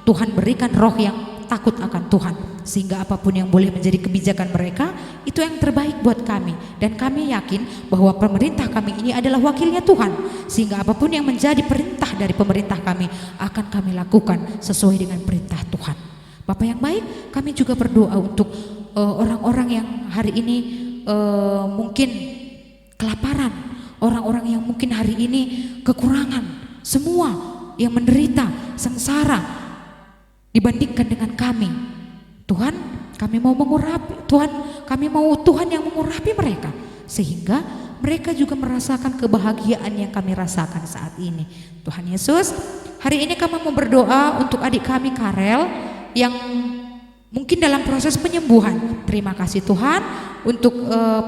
Tuhan berikan roh yang takut akan Tuhan, sehingga apapun yang boleh menjadi kebijakan mereka itu yang terbaik buat kami. Dan kami yakin bahwa pemerintah kami ini adalah wakilnya Tuhan, sehingga apapun yang menjadi perintah dari pemerintah kami akan kami lakukan sesuai dengan perintah Tuhan. Bapak yang baik, kami juga berdoa untuk orang-orang yang hari ini mungkin kelaparan, orang-orang yang mungkin hari ini kekurangan, semua yang menderita, sengsara dibandingkan dengan kami. Tuhan, kami mau mengurapi, Tuhan, kami mau Tuhan yang mengurapi mereka, sehingga mereka juga merasakan kebahagiaan yang kami rasakan saat ini. Tuhan Yesus, hari ini kami mau berdoa untuk adik kami Karel yang mungkin dalam proses penyembuhan. Terima kasih Tuhan untuk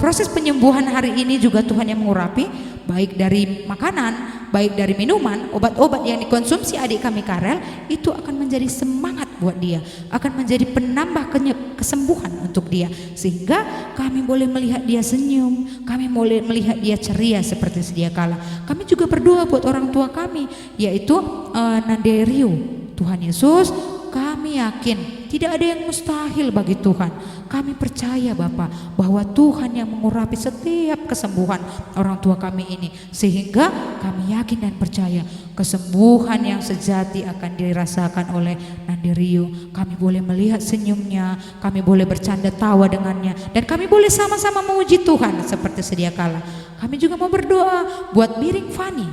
proses penyembuhan hari ini juga Tuhan yang mengurapi, baik dari makanan, baik dari minuman, obat-obat yang dikonsumsi adik kami Karel, itu akan menjadi semangat buat dia, akan menjadi penambah kesembuhan untuk dia, sehingga kami boleh melihat dia senyum, kami boleh melihat dia ceria seperti sedia kala. Kami juga berdoa buat orang tua kami, yaitu Nanderio. Tuhan Yesus, kami yakin tidak ada yang mustahil bagi Tuhan. Kami percaya Bapa bahwa Tuhan yang mengurapi setiap kesembuhan orang tua kami ini, sehingga kami yakin dan percaya kesembuhan yang sejati akan dirasakan oleh Nanderio. Kami boleh melihat senyumnya, kami boleh bercanda tawa dengannya, dan kami boleh sama-sama memuji Tuhan seperti sedia kala. Kami juga mau berdoa buat Biring Fani.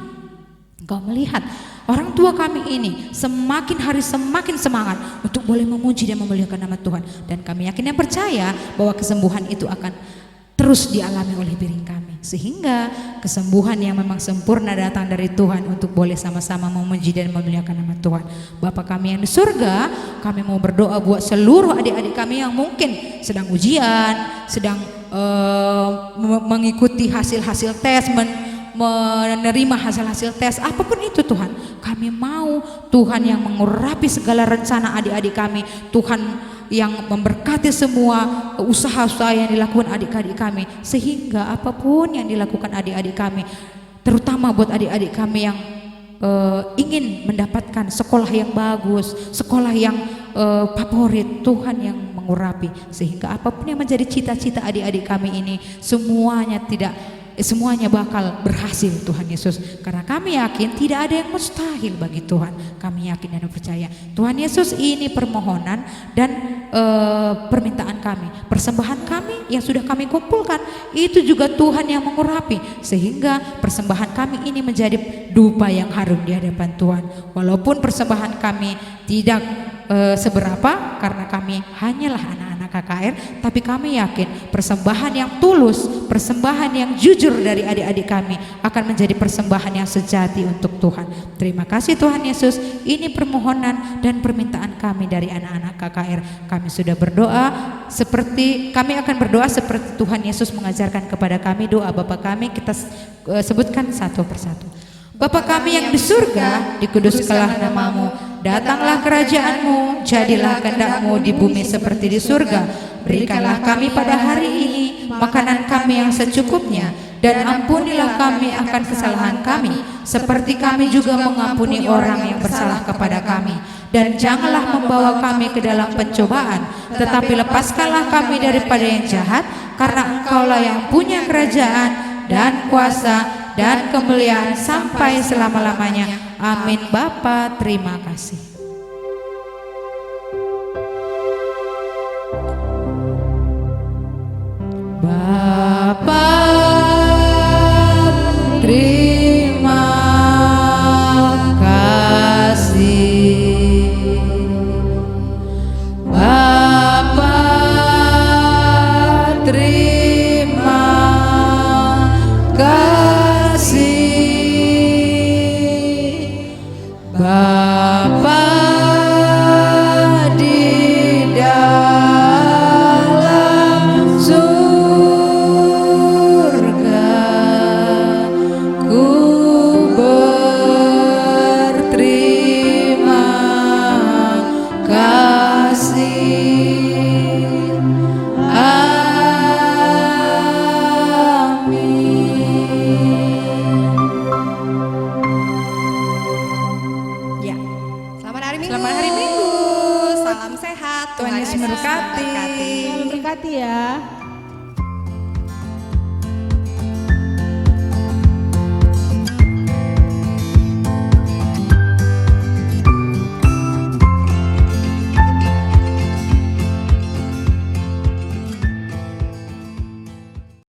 Engkau melihat orang tua kami ini semakin hari semakin semangat untuk boleh memuji dan memuliakan nama Tuhan. Dan kami yakin dan percaya bahwa kesembuhan itu akan terus dialami oleh Biring kami, sehingga kesembuhan yang memang sempurna datang dari Tuhan untuk boleh sama-sama memuji dan memuliakan nama Tuhan. Bapa kami yang di surga, kami mau berdoa buat seluruh adik-adik kami yang mungkin sedang ujian, sedang mengikuti hasil-hasil tes, menerima hasil-hasil tes, apapun itu Tuhan, kami mau Tuhan yang mengurapi segala rencana adik-adik kami, Tuhan yang memberkati semua usaha-usaha yang dilakukan adik-adik kami, sehingga apapun yang dilakukan adik-adik kami, terutama buat adik-adik kami yang ingin mendapatkan sekolah yang bagus, sekolah yang favorit, Tuhan yang mengurapi, sehingga apapun yang menjadi cita-cita adik-adik kami ini semuanya bakal berhasil Tuhan Yesus, karena kami yakin tidak ada yang mustahil bagi Tuhan. Kami yakin dan percaya Tuhan Yesus, ini permohonan dan permintaan kami, persembahan kami yang sudah kami kumpulkan, itu juga Tuhan yang mengurapi, sehingga persembahan kami ini menjadi dupa yang harum di hadapan Tuhan. Walaupun persembahan kami tidak seberapa, karena kami hanyalah anak-anak KKR, tapi kami yakin persembahan yang tulus, persembahan yang jujur dari adik-adik kami akan menjadi persembahan yang sejati untuk Tuhan. Terima kasih Tuhan Yesus, ini permohonan dan permintaan kami dari anak-anak KKR. Kami sudah berdoa kami akan berdoa seperti Tuhan Yesus mengajarkan kepada kami. Doa Bapa kami kita sebutkan satu persatu. Bapa kami yang di surga, dikuduskanlah namamu, datanglah kerajaanmu, jadilah kehendak-mu di bumi seperti di surga. Berikanlah kami pada hari ini makanan kami yang secukupnya, dan ampunilah kami akan kesalahan kami, seperti kami juga mengampuni orang yang bersalah kepada kami. Dan janganlah membawa kami ke dalam pencobaan, tetapi lepaskanlah kami daripada yang jahat, karena Engkaulah yang punya kerajaan dan kuasa dan kemuliaan sampai selama-lamanya. Amin. Bapa, terima kasih. Bapa, terima kasih. Bapa, terima kasih. Bapa di dalam surga, ku berterima kasih. Ya, Selamat hari Minggu. Selamat hari Minggu. Salam sehat. Tuhan Yesus memberkati. Berkati ya.